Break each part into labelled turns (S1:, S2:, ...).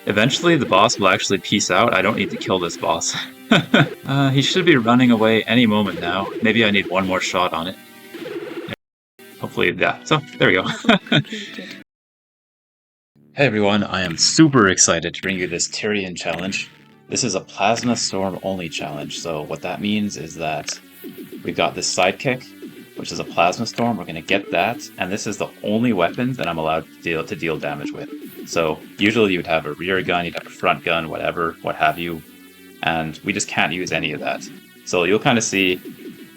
S1: Eventually, the boss will actually peace out. I don't need to kill this boss. He should be running away any moment now. Maybe I need one more shot on it. Hopefully, yeah. So, there we go. Hey everyone, I am super excited to bring you this Tyrian challenge. This is a Plasma Storm only challenge, so what that means is that we've got this sidekick, which is a Plasma Storm. We're going to get that, and this is the only weapon that I'm allowed to deal damage with. So usually you'd have a rear gun, you'd have a front gun, whatever, what have you, and we just can't use any of that. So you'll kind of see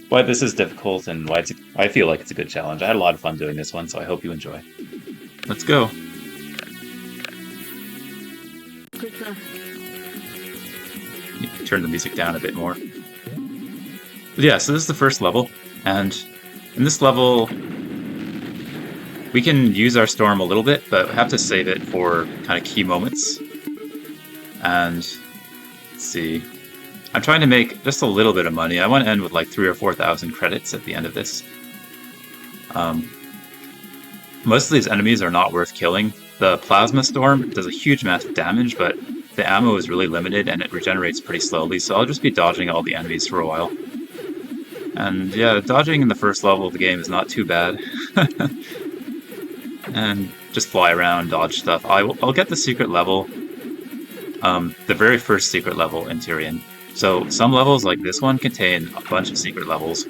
S1: why this is difficult and why I feel like it's a good challenge. I had a lot of fun doing this one, so I hope you enjoy. Let's go.
S2: Good luck.
S1: Turn the music down a bit more. But yeah, so this is the first level, and in this level we can use our storm a little bit, but we have to save it for kind of key moments. And let's see, I'm trying to make just a little bit of money. I want to end with like 3,000 or 4,000 credits at the end of this. Most of these enemies are not worth killing. The Plasma Storm does a huge amount of damage, but the ammo is really limited and it regenerates pretty slowly, so I'll just be dodging all the enemies for a while. And yeah, dodging in the first level of the game is not too bad. And just fly around, dodge stuff. I'll get the secret level, the very first secret level in Tyrian. So some levels like this one contain a bunch of secret levels.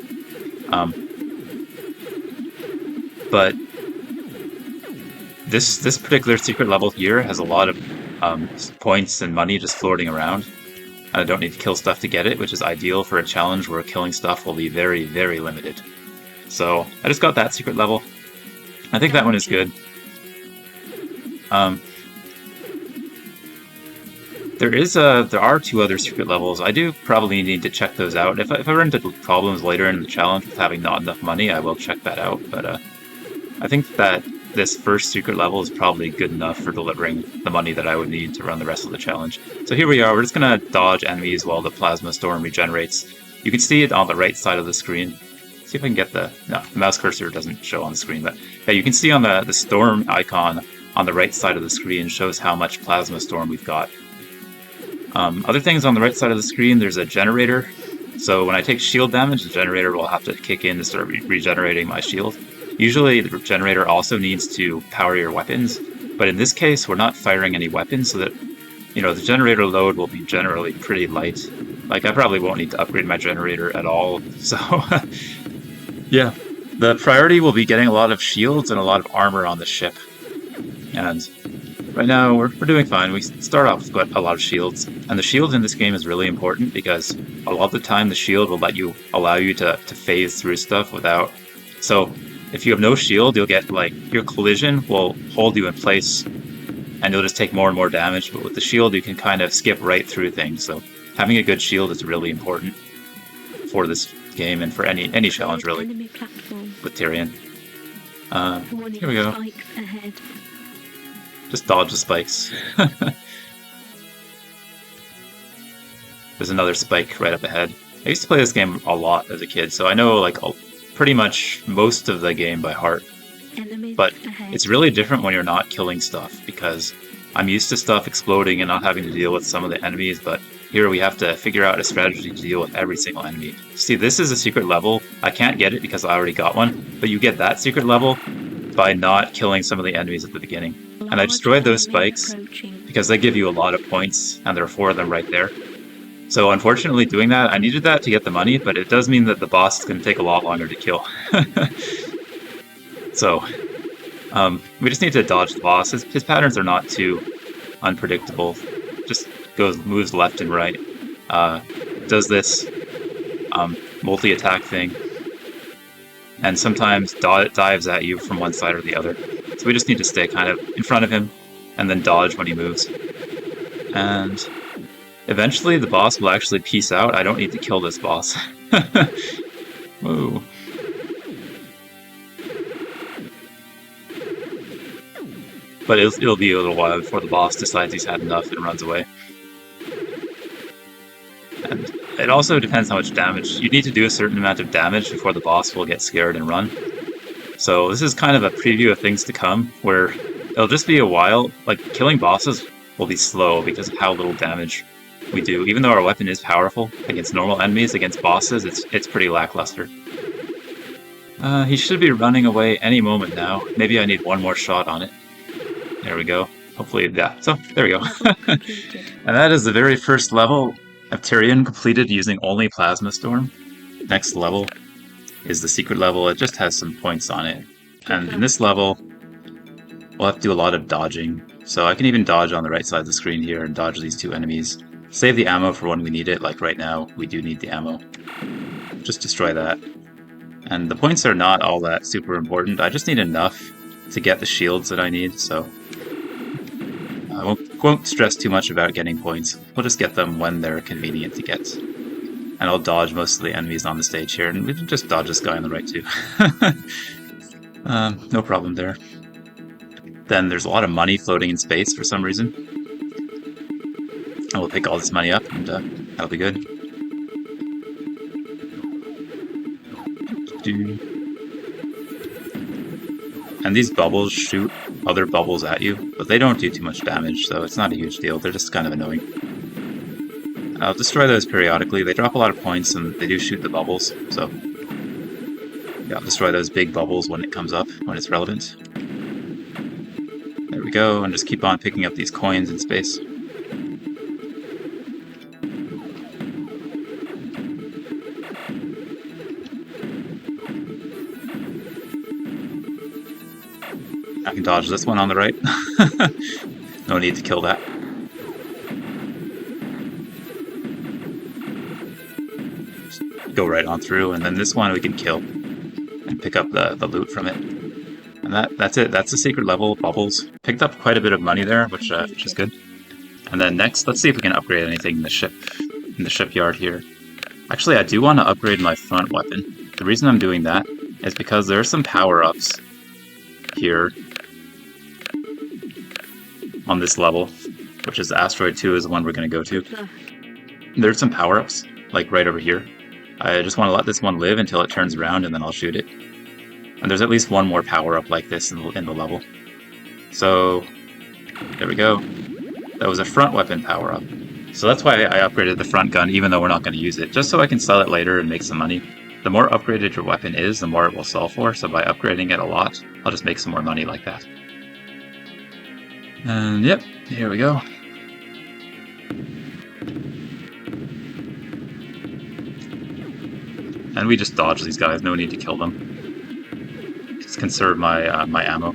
S1: But this particular secret level here has a lot of points and money just floating around. And I don't need to kill stuff to get it, which is ideal for a challenge where killing stuff will be very, very limited. So I just got that secret level. I think that one is good. There are 2 other secret levels. I do probably need to check those out. If I run into problems later in the challenge with having not enough money, I will check that out. But I think that this first secret level is probably good enough for delivering the money that I would need to run the rest of the challenge. So here we are. We're just going to dodge enemies while the Plasma Storm regenerates. You can see it on the right side of the screen. See if I can get the mouse cursor doesn't show on the screen, but yeah, you can see on the storm icon on the right side of the screen shows how much Plasma Storm we've got. Other things on the right side of the screen, there's a generator. So when I take shield damage, the generator will have to kick in to start regenerating my shield. Usually the generator also needs to power your weapons, but in this case we're not firing any weapons, so that the generator load will be generally pretty light. Like I probably won't need to upgrade my generator at all, so yeah, the priority will be getting a lot of shields and a lot of armor on the ship. And right now we're doing fine. We start off with a lot of shields, and the shield in this game is really important because a lot of the time the shield will allow you to phase through stuff without. So if you have no shield, you'll get your collision will hold you in place, and you'll just take more and more damage. But with the shield, you can kind of skip right through things. So having a good shield is really important for this game and for any challenge really with Tyrian. Here we go. Just dodge the spikes. There's another spike right up ahead. I used to play this game a lot as a kid, so I know pretty much most of the game by heart. But it's really different when you're not killing stuff, because I'm used to stuff exploding and not having to deal with some of the enemies, but here we have to figure out a strategy to deal with every single enemy. See, this is a secret level. I can't get it because I already got one, but you get that secret level by not killing some of the enemies at the beginning. And I destroyed those spikes because they give you a lot of points, and there are 4 of them right there. So unfortunately doing that, I needed that to get the money, but it does mean that the boss is going to take a lot longer to kill. So we just need to dodge the boss. His patterns are not too unpredictable. Just moves left and right. Does this multi-attack thing, and sometimes dives at you from one side or the other. So we just need to stay kind of in front of him and then dodge when he moves. And eventually the boss will actually peace out. I don't need to kill this boss. Whoa. But it'll be a little while before the boss decides he's had enough and runs away. And it also depends how much damage. You need to do a certain amount of damage before the boss will get scared and run. So this is kind of a preview of things to come, where it'll just be a while. Killing bosses will be slow because of how little damage we do. Even though our weapon is powerful against normal enemies, against bosses, it's pretty lackluster. He should be running away any moment now. Maybe I need one more shot on it. There we go. Hopefully, yeah. So, there we go. And that is the very first level of Tyrian completed using only Plasma Storm. Next level is the secret level. It just has some points on it. And in this level, we'll have to do a lot of dodging. So I can even dodge on the right side of the screen here and dodge these two enemies. Save the ammo for when we need it, like right now, we do need the ammo. Just destroy that. And the points are not all that super important. I just need enough to get the shields that I need, so I won't stress too much about getting points. We'll just get them when they're convenient to get. And I'll dodge most of the enemies on the stage here, and we can just dodge this guy on the right too. No problem there. Then there's a lot of money floating in space for some reason. And we'll pick all this money up, and that'll be good. And these bubbles shoot other bubbles at you, but they don't do too much damage, so it's not a huge deal. They're just kind of annoying. I'll destroy those periodically. They drop a lot of points, and they do shoot the bubbles, so yeah, I'll destroy those big bubbles when it comes up, when it's relevant. There we go, and just keep on picking up these coins in space. I can dodge this one on the right. No need to kill that. Just go right on through, and then this one we can kill and pick up the loot from it. And that's it. That's the secret level, bubbles. Picked up quite a bit of money there, which is good. And then next, let's see if we can upgrade anything in the shipyard here. Actually, I do want to upgrade my front weapon. The reason I'm doing that is because there are some power-ups here on this level, which is Asteroid 2 is the one we're going to go to. There's some power-ups, like right over here. I just want to let this one live until it turns around, and then I'll shoot it. And there's at least one more power-up like this in the level. So, there we go. That was a front weapon power-up. So that's why I upgraded the front gun, even though we're not going to use it, just so I can sell it later and make some money. The more upgraded your weapon is, the more it will sell for, so by upgrading it a lot, I'll just make some more money like that. And yep, here we go. And we just dodge these guys, no need to kill them. Just conserve my my ammo.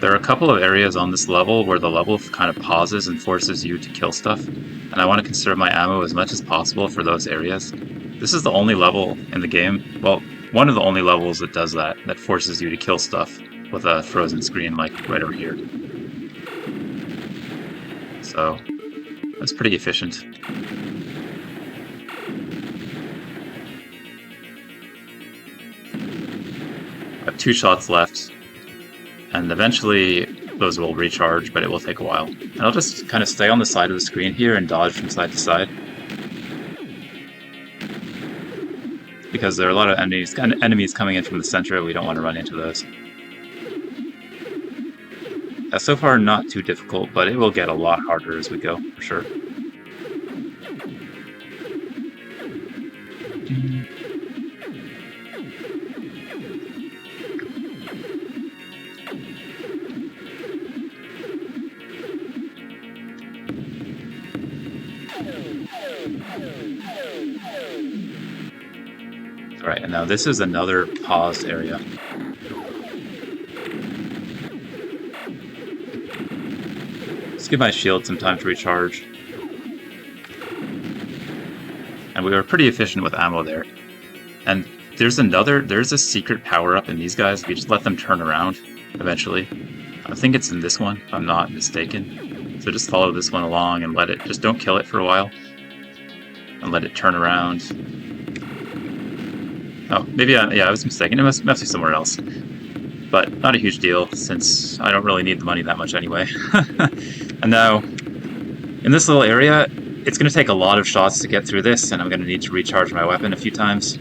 S1: There are a couple of areas on this level where the level kind of pauses and forces you to kill stuff, and I want to conserve my ammo as much as possible for those areas. This is the only level in the game, well, one of the only levels that does that forces you to kill stuff with a frozen screen like right over here. So, that's pretty efficient. I have 2 shots left, and eventually those will recharge, but it will take a while. And I'll just kind of stay on the side of the screen here and dodge from side to side. Because there are a lot of enemies coming in from the center, we don't want to run into those. So far, not too difficult, but it will get a lot harder as we go, for sure. Alright, and now this is another paused area. Let's give my shield some time to recharge. And we were pretty efficient with ammo there. And there's a secret power-up in these guys if you just let them turn around eventually. I think it's in this one, if I'm not mistaken. So just follow this one along and just don't kill it for a while. And let it turn around. Oh, maybe I was mistaken. It must be somewhere else. But not a huge deal, since I don't really need the money that much anyway. And now, in this little area, it's going to take a lot of shots to get through this, and I'm going to need to recharge my weapon a few times.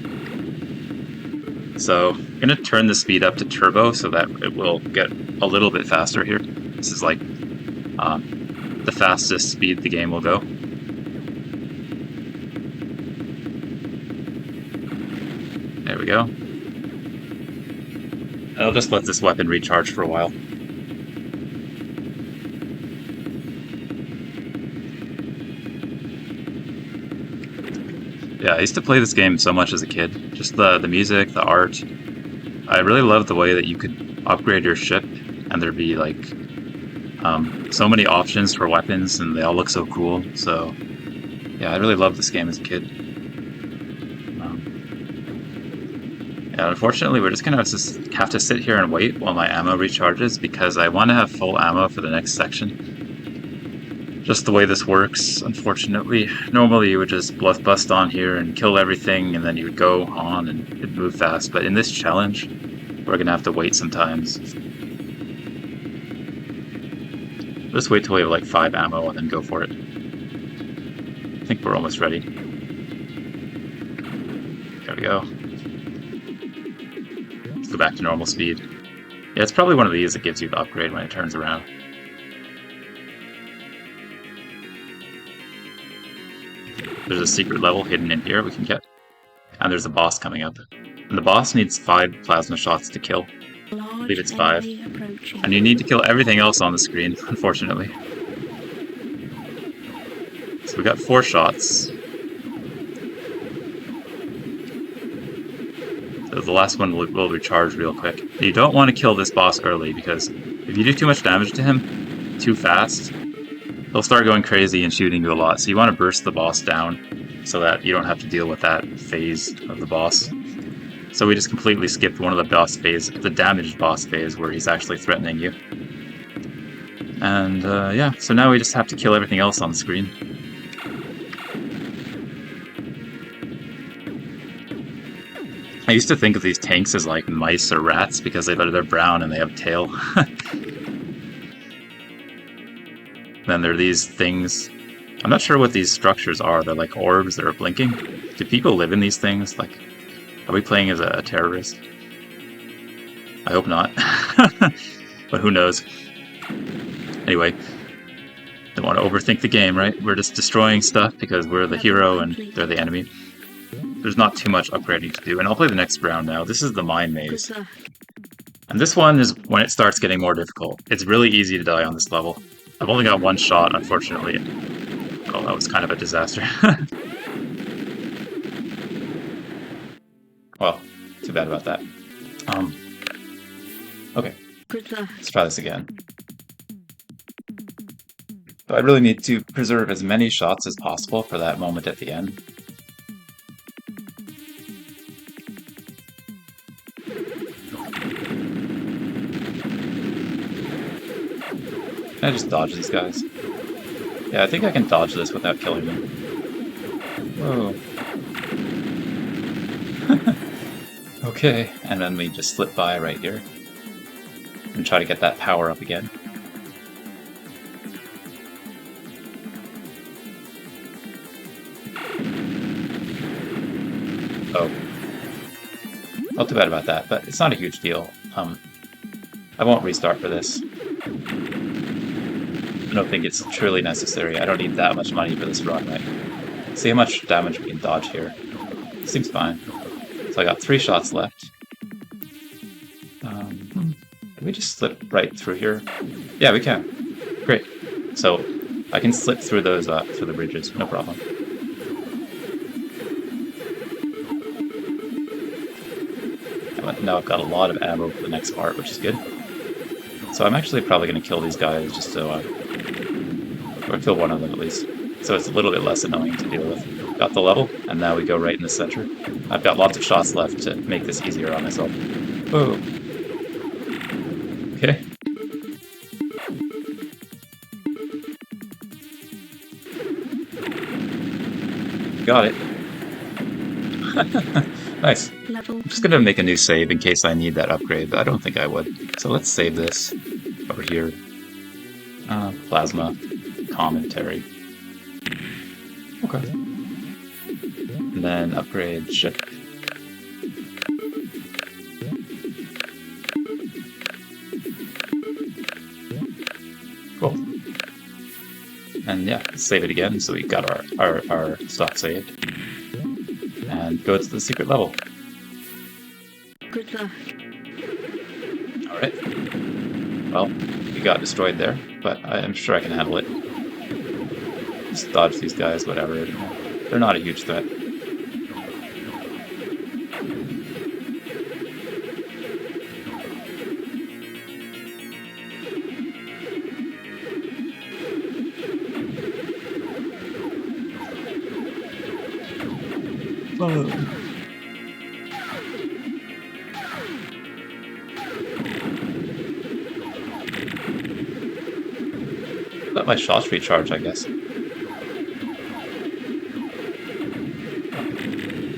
S1: So, I'm going to turn the speed up to turbo so that it will get a little bit faster here. This is like the fastest speed the game will go. There we go. I'll just let this weapon recharge for a while. Yeah, I used to play this game so much as a kid. Just the music, the art. I really loved the way that you could upgrade your ship, and there'd be like so many options for weapons, and they all look so cool. So yeah, I really loved this game as a kid. Yeah, unfortunately, we're just gonna have to sit here and wait while my ammo recharges because I want to have full ammo for the next section. Just the way this works, unfortunately. Normally you would just bust on here and kill everything, and then you would go on and it'd move fast. But in this challenge, we're gonna have to wait sometimes. Just wait till we have like 5 ammo and then go for it. I think we're almost ready. There we go. Let's go back to normal speed. Yeah, it's probably one of these that gives you the upgrade when it turns around. There's a secret level hidden in here we can get. And there's a boss coming up. And the boss needs 5 plasma shots to kill. I believe it's 5. And you need to kill everything else on the screen, unfortunately. So we got 4 shots. So the last one will recharge real quick. You don't want to kill this boss early, because if you do too much damage to him too fast, he'll start going crazy and shooting you a lot. So you want to burst the boss down so that you don't have to deal with that phase of the boss. So we just completely skipped one of the boss phase, the damaged boss phase, where he's actually threatening you. And yeah, so now we just have to kill everything else on the screen. I used to think of these tanks as like mice or rats because they're brown and they have a tail. Then there are these things. I'm not sure what these structures are. They're like orbs that are blinking. Do people live in these things? Like, are we playing as a terrorist? I hope not. But who knows? Anyway, don't want to overthink the game, right? We're just destroying stuff because we're the hero and they're the enemy. There's not too much upgrading to do, and I'll play the next round now. This is the Minemaze. And this one is when it starts getting more difficult. It's really easy to die on this level. I've only got 1 shot, unfortunately. Oh, that was kind of a disaster. Well, too bad about that. Okay. Let's try this again. So I really need to preserve as many shots as possible for that moment at the end. Can I just dodge these guys? Yeah, I think I can dodge this without killing them. Whoa. Okay, and then we just slip by right here. And try to get that power up again. Oh. Not too bad about that, but it's not a huge deal. I won't restart for this. I don't think it's truly necessary. I don't need that much money for this run, right? See how much damage we can dodge here. Seems fine. So I got 3 shots left. Can we just slip right through here? Yeah, we can. Great. So I can slip through those through the bridges, no problem. Now I've got a lot of ammo for the next part, which is good. So I'm actually probably going to kill these guys just to, or kill one of them at least. So it's a little bit less annoying to deal with. Got the level, and now we go right in the center. I've got lots of shots left to make this easier on myself. Whoa. Okay. Got it. Nice. I'm just gonna make a new save in case I need that upgrade, but I don't think I would. So let's save this over here. Plasma commentary. Okay. And then upgrade ship. Cool. then yeah, save it again so we got our stuff saved. And go to the secret level.
S2: Good luck.
S1: Alright. Well, we got destroyed there, but I'm sure I can handle it. Just dodge these guys, whatever. They're not a huge threat. Whoa. Let my shots recharge, I guess.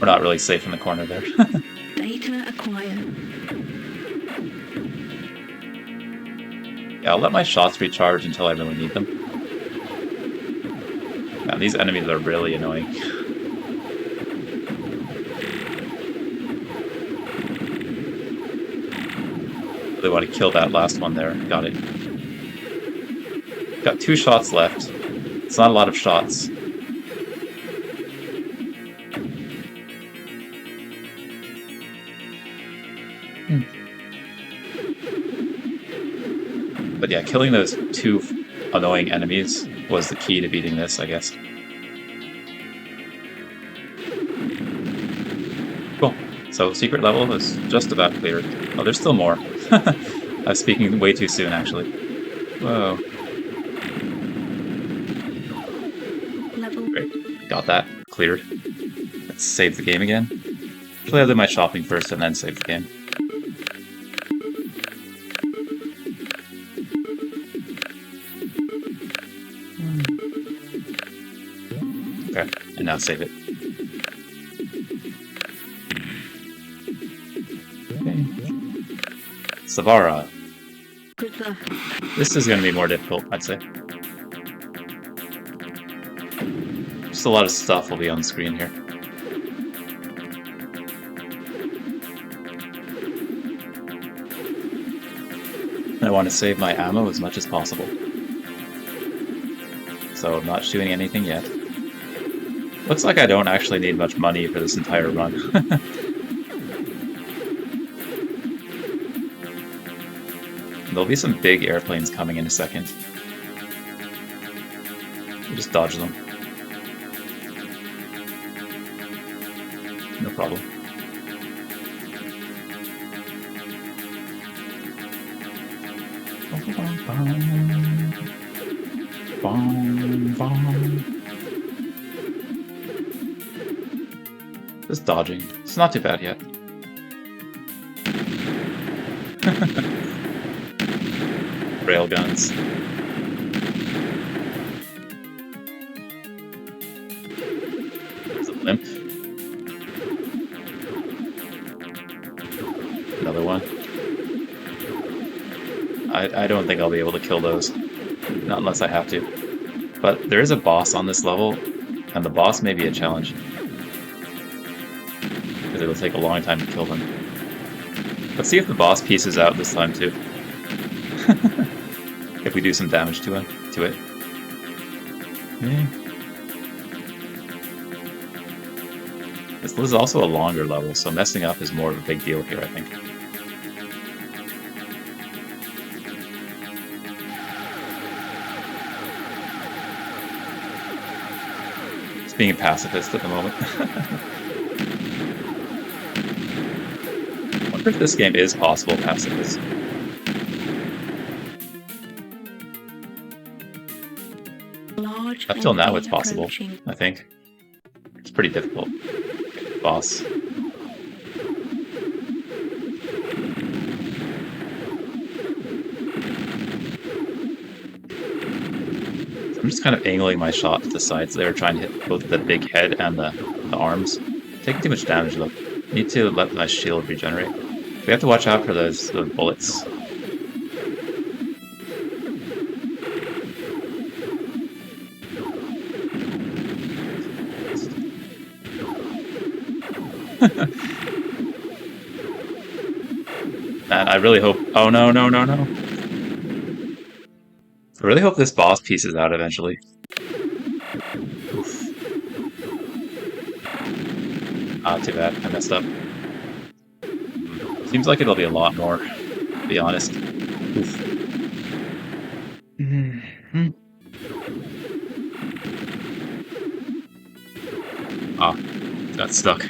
S1: We're not really safe in the corner there.
S2: Data acquired.
S1: Yeah, I'll let my shots recharge until I really need them. Man, these enemies are really annoying. Really want to kill that last one there. Got it. Got 2 shots left. It's not a lot of shots. But yeah, killing those 2 annoying enemies was the key to beating this, I guess. Cool. So secret level is just about cleared. Oh, there's still more. I was speaking way too soon, actually. Whoa.
S2: Level.
S1: Great. Got that. Cleared. Let's save the game again. Actually, I'll do my shopping first and then save the game. Okay, and now save it. Okay. Savara.
S2: Good luck.
S1: This is going to be more difficult, I'd say. Just a lot of stuff will be on the screen here. I want to save my ammo as much as possible. So I'm not shooting anything yet. Looks like I don't actually need much money for this entire run. There'll be some big airplanes coming in a second. We'll just dodge them. No problem. Just dodging. It's not too bad yet. Railguns. There's a blimp. Another one. I don't think I'll be able to kill those. Not unless I have to. But there is a boss on this level, and the boss may be a challenge. Because it'll take a long time to kill them. Let's see if the boss pieces out this time too. If we do some damage to it. Yeah. This is also a longer level, so messing up is more of a big deal here, I think. Just being a pacifist at the moment. I wonder if this game is possible pacifist. Up till now it's possible, I think. It's pretty difficult. Boss. I'm just kind of angling my shot to the sides there, trying to hit both the big head and the arms. Taking too much damage though. Need to let my shield regenerate. We have to watch out for those bullets. And I really hope... Oh no, no, no, no. I really hope this boss pieces out eventually. Ah, too bad. I messed up. Seems like it'll be a lot more, to be honest. Oof. Ah, got stuck.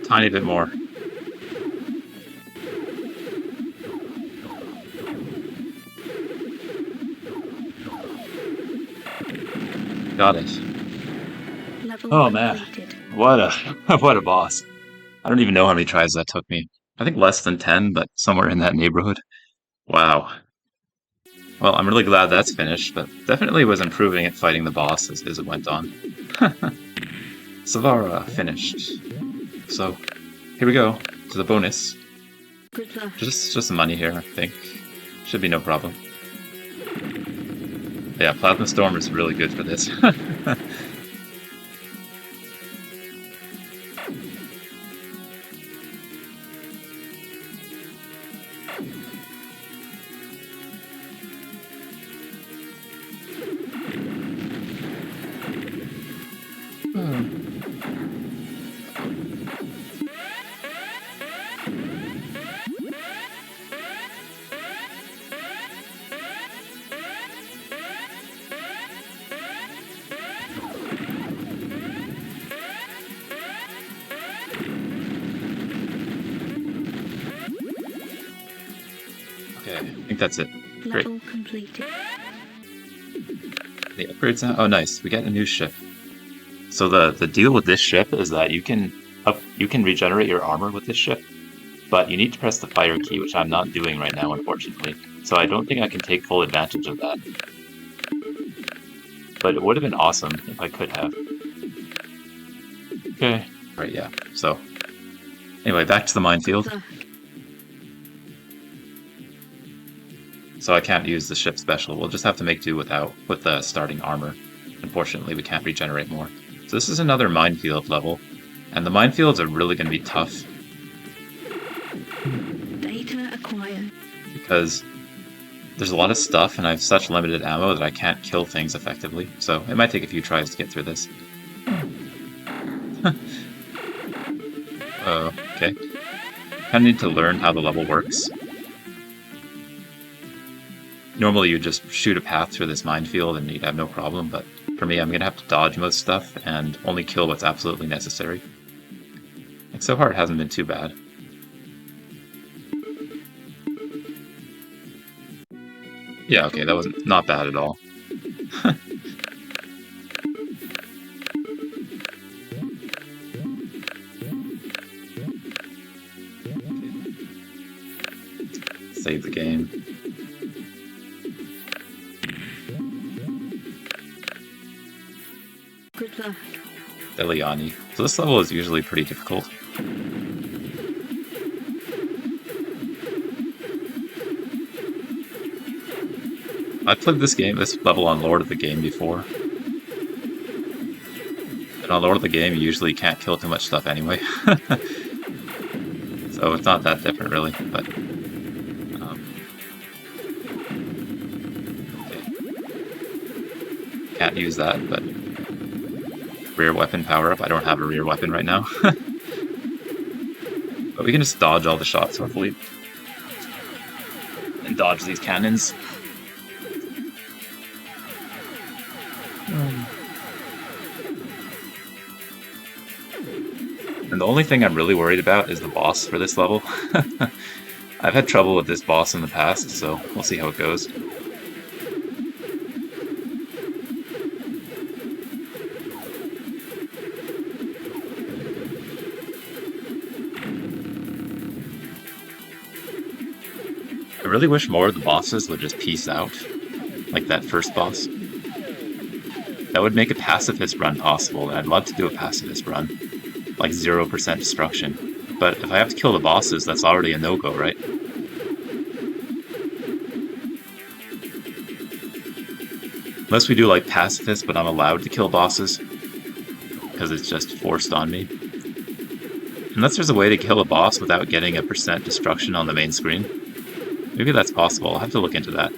S1: Tiny bit more. Got it.
S2: Level
S1: Oh man,
S2: completed.
S1: what a what a boss! I don't even know how many tries that took me. I think less than 10, but somewhere in that neighborhood. Wow. Well, I'm really glad that's finished, but definitely was improving at fighting the boss as it went on. Savara finished. So here we go to the bonus.
S2: Good luck.
S1: Just some money here, I think. Should be no problem. Yeah, Plasma Storm is really good for this. Okay, I think that's it. Great.
S2: Level completed.
S1: The upgrades now? Oh, nice. We get a new ship. So the deal with this ship is that you can regenerate your armor with this ship, but you need to press the fire key, which I'm not doing right now, unfortunately. So I don't think I can take full advantage of that. But it would have been awesome if I could have. Okay. Right, yeah. So anyway, back to the minefield. So I can't use the ship special. We'll just have to make do with the starting armor. Unfortunately, we can't regenerate more. So this is another minefield level, and the minefields are really going to be tough.
S2: Data acquired.
S1: Because there's a lot of stuff, and I have such limited ammo that I can't kill things effectively. So it might take a few tries to get through this. Okay. Kind of need to learn how the level works. Normally you just shoot a path through this minefield and you'd have no problem, but for me I'm going to have to dodge most stuff and only kill what's absolutely necessary. And so far it hasn't been too bad. Yeah, okay, that was not bad at all. Save the game.
S2: Good luck.
S1: Deliani. So this level is usually pretty difficult. I've played this level on Lord of the Game before. And on Lord of the Game you usually can't kill too much stuff anyway. So it's not that different really, but... okay. Can't use that, but... rear weapon power-up. I don't have a rear weapon right now. But we can just dodge all the shots, hopefully. And dodge these cannons. And the only thing I'm really worried about is the boss for this level. I've had trouble with this boss in the past, so we'll see how it goes. I really wish more of the bosses would just peace out, like that first boss. That would make a pacifist run possible, and I'd love to do a pacifist run. Like 0% destruction. But if I have to kill the bosses, that's already a no-go, right? Unless we do like pacifist, but I'm allowed to kill bosses. Because it's just forced on me. Unless there's a way to kill a boss without getting a % destruction on the main screen. Maybe that's possible, I'll have to look into that.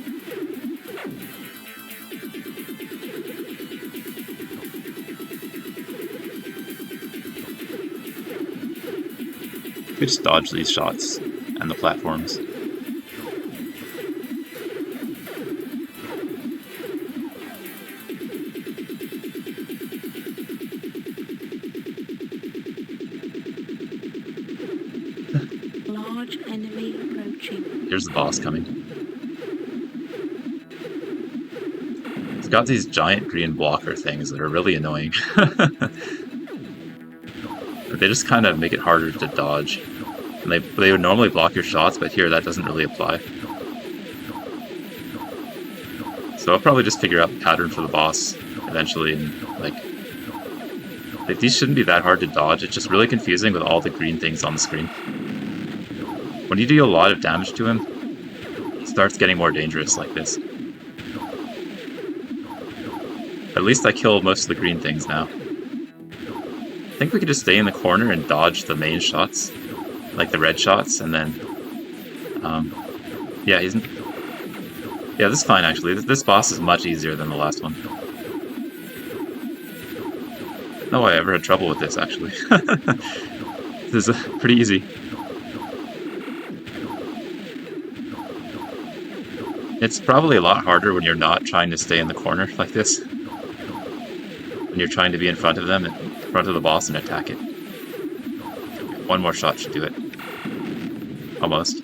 S1: We just dodge these shots and the platforms.
S2: Large enemy approaching.
S1: Here's the boss coming. It's got these giant green blocker things that are really annoying. They just kind of make it harder to dodge. And they would normally block your shots, but here that doesn't really apply. So I'll probably just figure out the pattern for the boss eventually, and like these shouldn't be that hard to dodge. It's just really confusing with all the green things on the screen. When you deal a lot of damage to him, it starts getting more dangerous like this. At least I killed most of the green things now. I think we could just stay in the corner and dodge the main shots, like the red shots, and then, yeah, this is fine actually. This boss is much easier than the last one. No way I ever had trouble with this actually. This is pretty easy. It's probably a lot harder when you're not trying to stay in the corner like this. When you're trying to be in front of them, in front of the boss, and attack it. One more shot should do it. Almost.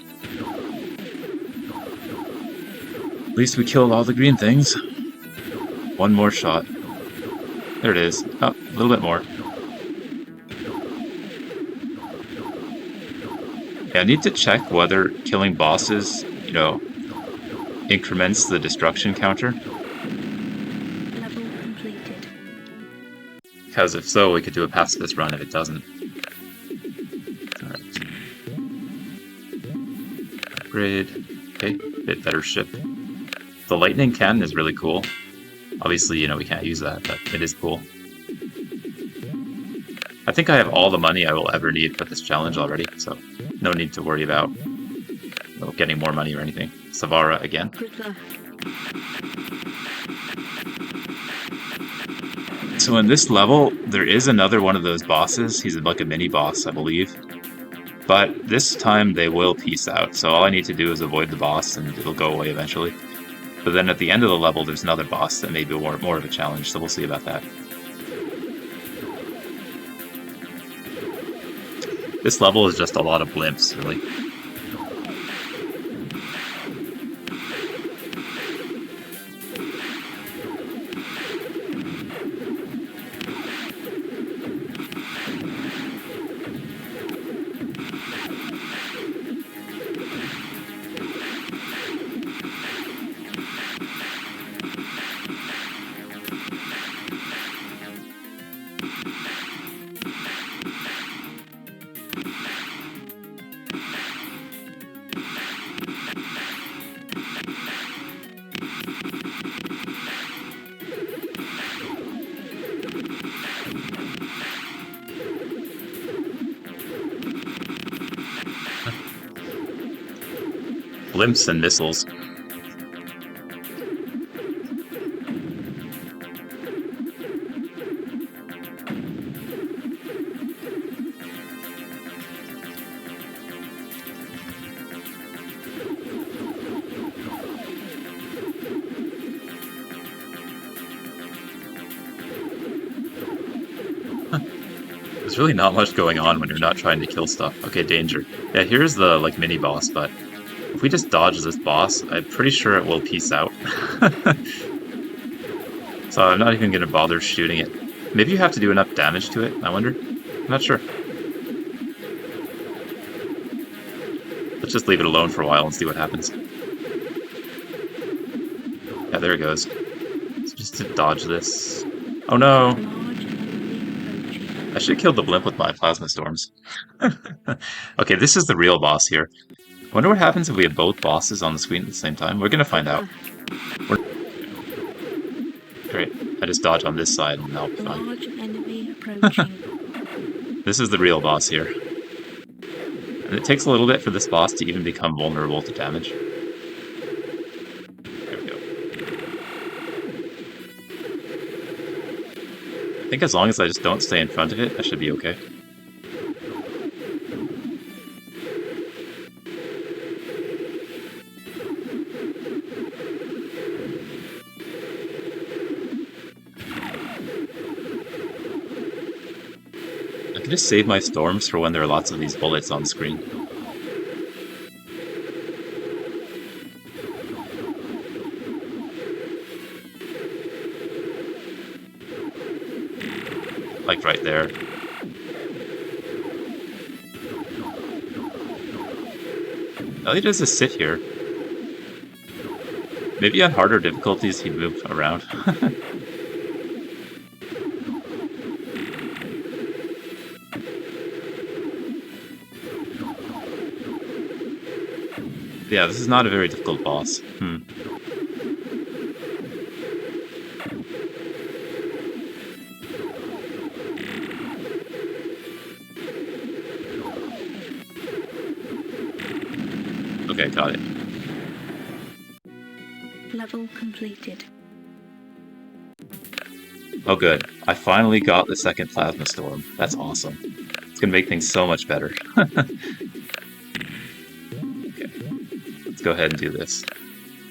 S1: At least we killed all the green things. One more shot. There it is. Oh, a little bit more. Yeah, I need to check whether killing bosses, you know, increments the destruction counter.
S2: Level completed.
S1: Because if so, we could do a pacifist run if it doesn't. Alright. Upgrade. Okay, bit better ship. The lightning cannon is really cool. Obviously, you know, we can't use that, but it is cool. I think I have all the money I will ever need for this challenge already, so no need to worry about getting more money or anything. Savara again.
S2: Good luck.
S1: So in this level, there is another one of those bosses. He's like a mini-boss, I believe. But this time they will peace out, so all I need to do is avoid the boss and it'll go away eventually. But then at the end of the level, there's another boss that may be more of a challenge, so we'll see about that. This level is just a lot of blimps, really. Blimps and missiles. There's really not much going on when you're not trying to kill stuff. Okay, danger. Yeah, here's the, like, mini-boss, but if we just dodge this boss, I'm pretty sure it will peace out. So I'm not even going to bother shooting it. Maybe you have to do enough damage to it, I wonder? I'm not sure. Let's just leave it alone for a while and see what happens. Yeah, there it goes. So just to dodge this. Oh no! I should have killed the blimp with my plasma storms. Okay, this is the real boss here. I wonder what happens if we have both bosses on the screen at the same time. We're gonna find out. Great. I just dodge on this side and that'll be fine.
S2: Large enemy approaching.
S1: This is the real boss here. And it takes a little bit for this boss to even become vulnerable to damage. There we go. I think as long as I just don't stay in front of it, I should be okay. I can just save my storms for when there are lots of these bullets on screen. Like right there. All he does is sit here. Maybe on harder difficulties he'd move around. Yeah, this is not a very difficult boss. Okay, got it.
S2: Level completed.
S1: Oh good, I finally got the second plasma storm. That's awesome. It's gonna make things so much better. Okay, let's go ahead and do this.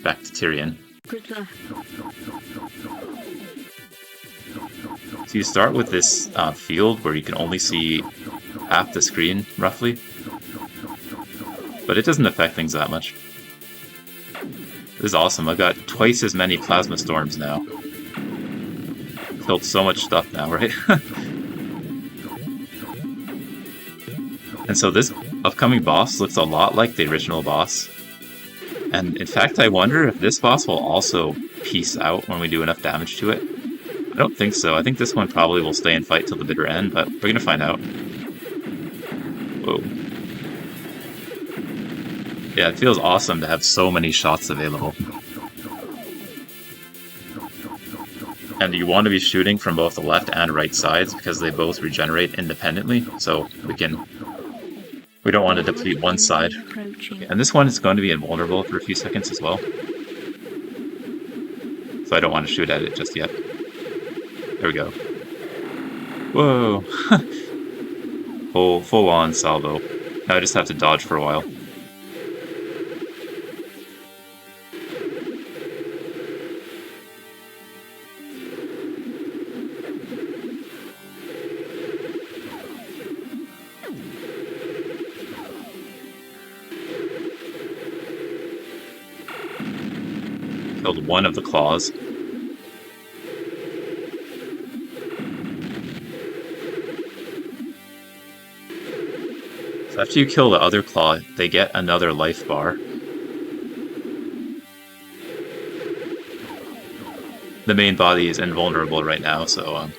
S1: Back to Tyrian. So you start with this field where you can only see half the screen, roughly. But it doesn't affect things that much. This is awesome. I've got twice as many plasma storms now. Killed so much stuff now, right? And so this upcoming boss looks a lot like the original boss. And in fact, I wonder if this boss will also peace out when we do enough damage to it. I don't think so. I think this one probably will stay and fight till the bitter end, but we're gonna find out. Whoa. Yeah, it feels awesome to have so many shots available. And you want to be shooting from both the left and right sides because they both regenerate independently, so we don't want to deplete one side. And this one is going to be invulnerable for a few seconds as well. So I don't want to shoot at it just yet. There we go. Whoa! Full on salvo. Now I just have to dodge for a while. Killed one of the claws. So after you kill the other claw, they get another life bar. The main body is invulnerable right now, so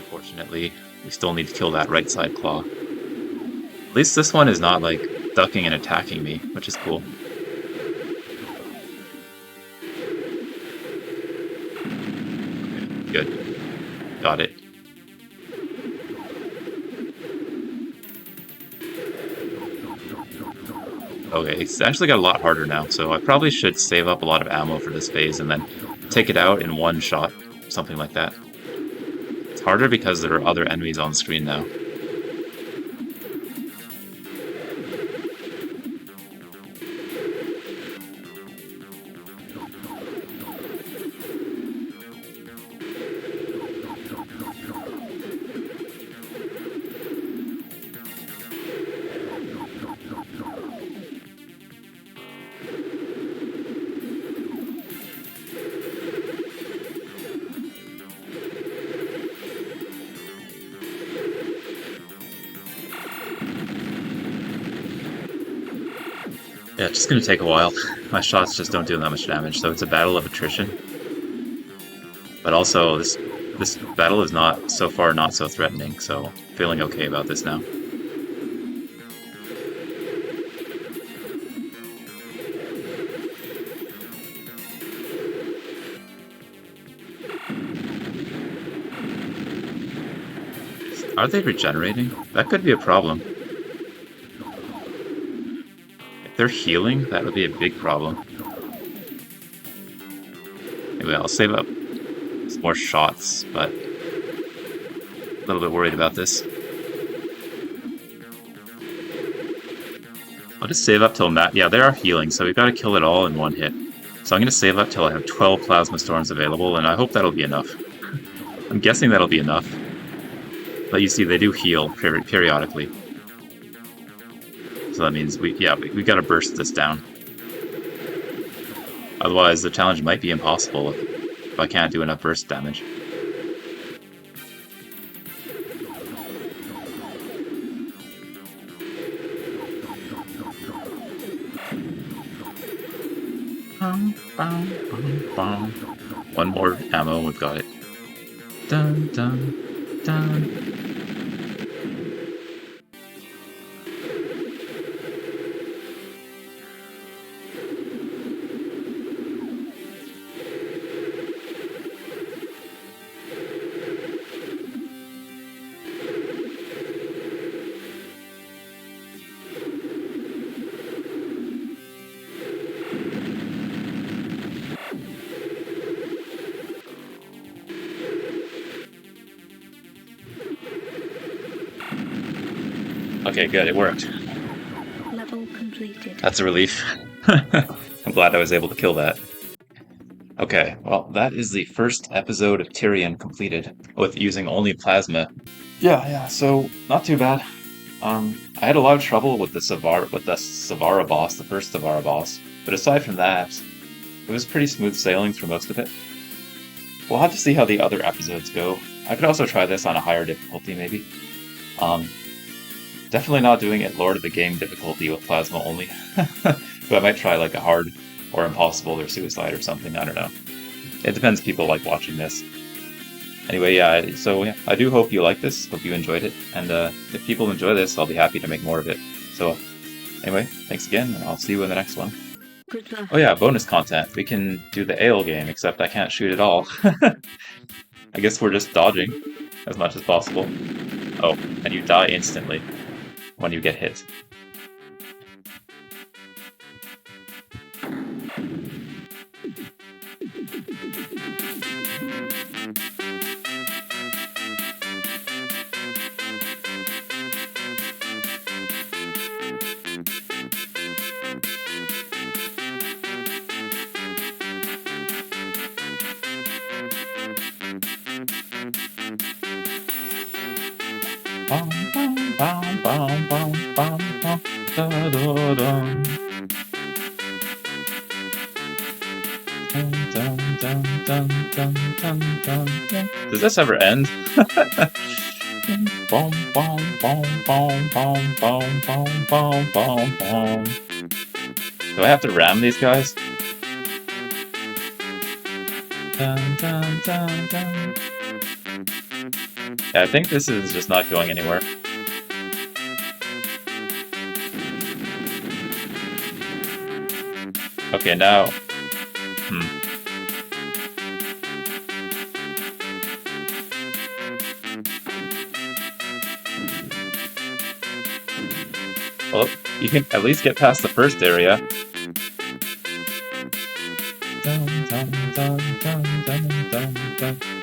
S1: unfortunately, we still need to kill that right side claw. At least this one is not like ducking and attacking me, which is cool. Okay, good. Got it. Okay, it's actually got a lot harder now, so I probably should save up a lot of ammo for this phase and then take it out in one shot, something like that. It's harder because there are other enemies on screen now. Yeah, it's just gonna take a while. My shots just don't do that much damage, so it's a battle of attrition. But also, this battle is not, so far, not so threatening, so feeling okay about this now. Are they regenerating? That could be a problem. If they're healing, that would be a big problem. Anyway, I'll save up some more shots, but a little bit worried about this. I'll just save up till yeah, they are healing, so we've got to kill it all in one hit. So I'm going to save up till I have 12 Plasma Storms available, and I hope that'll be enough. I'm guessing that'll be enough. But you see, they do heal periodically. So that means we got to burst this down. Otherwise, the challenge might be impossible if I can't do enough burst damage. One more ammo and we've got it. Dun dun dun. Okay, good, it worked.
S2: Level completed.
S1: That's a relief. I'm glad I was able to kill that. Okay, well, that is the first episode of Tyrian completed, with using only plasma. Yeah, so not too bad. I had a lot of trouble with the Savara boss, the first Savara boss, but aside from that, it was pretty smooth sailing through most of it. We'll have to see how the other episodes go. I could also try this on a higher difficulty, maybe. Definitely not doing it Lord of the Game difficulty with plasma only. But I might try like a hard or impossible or suicide or something, I don't know. It depends people like watching this. Anyway, yeah, I do hope you like this, hope you enjoyed it, and if people enjoy this, I'll be happy to make more of it. So, anyway, thanks again, and I'll see you in the next one.
S2: Good luck.
S1: Oh yeah, bonus content. We can do the ale game, except I can't shoot at all. I guess we're just dodging as much as possible. Oh, and you die instantly when you get hit. Does this ever end? Do I have to ram these guys? Yeah, I think this is just not going anywhere. Okay, now... Well, you can at least get past the first area. Dun, dun, dun, dun, dun, dun, dun.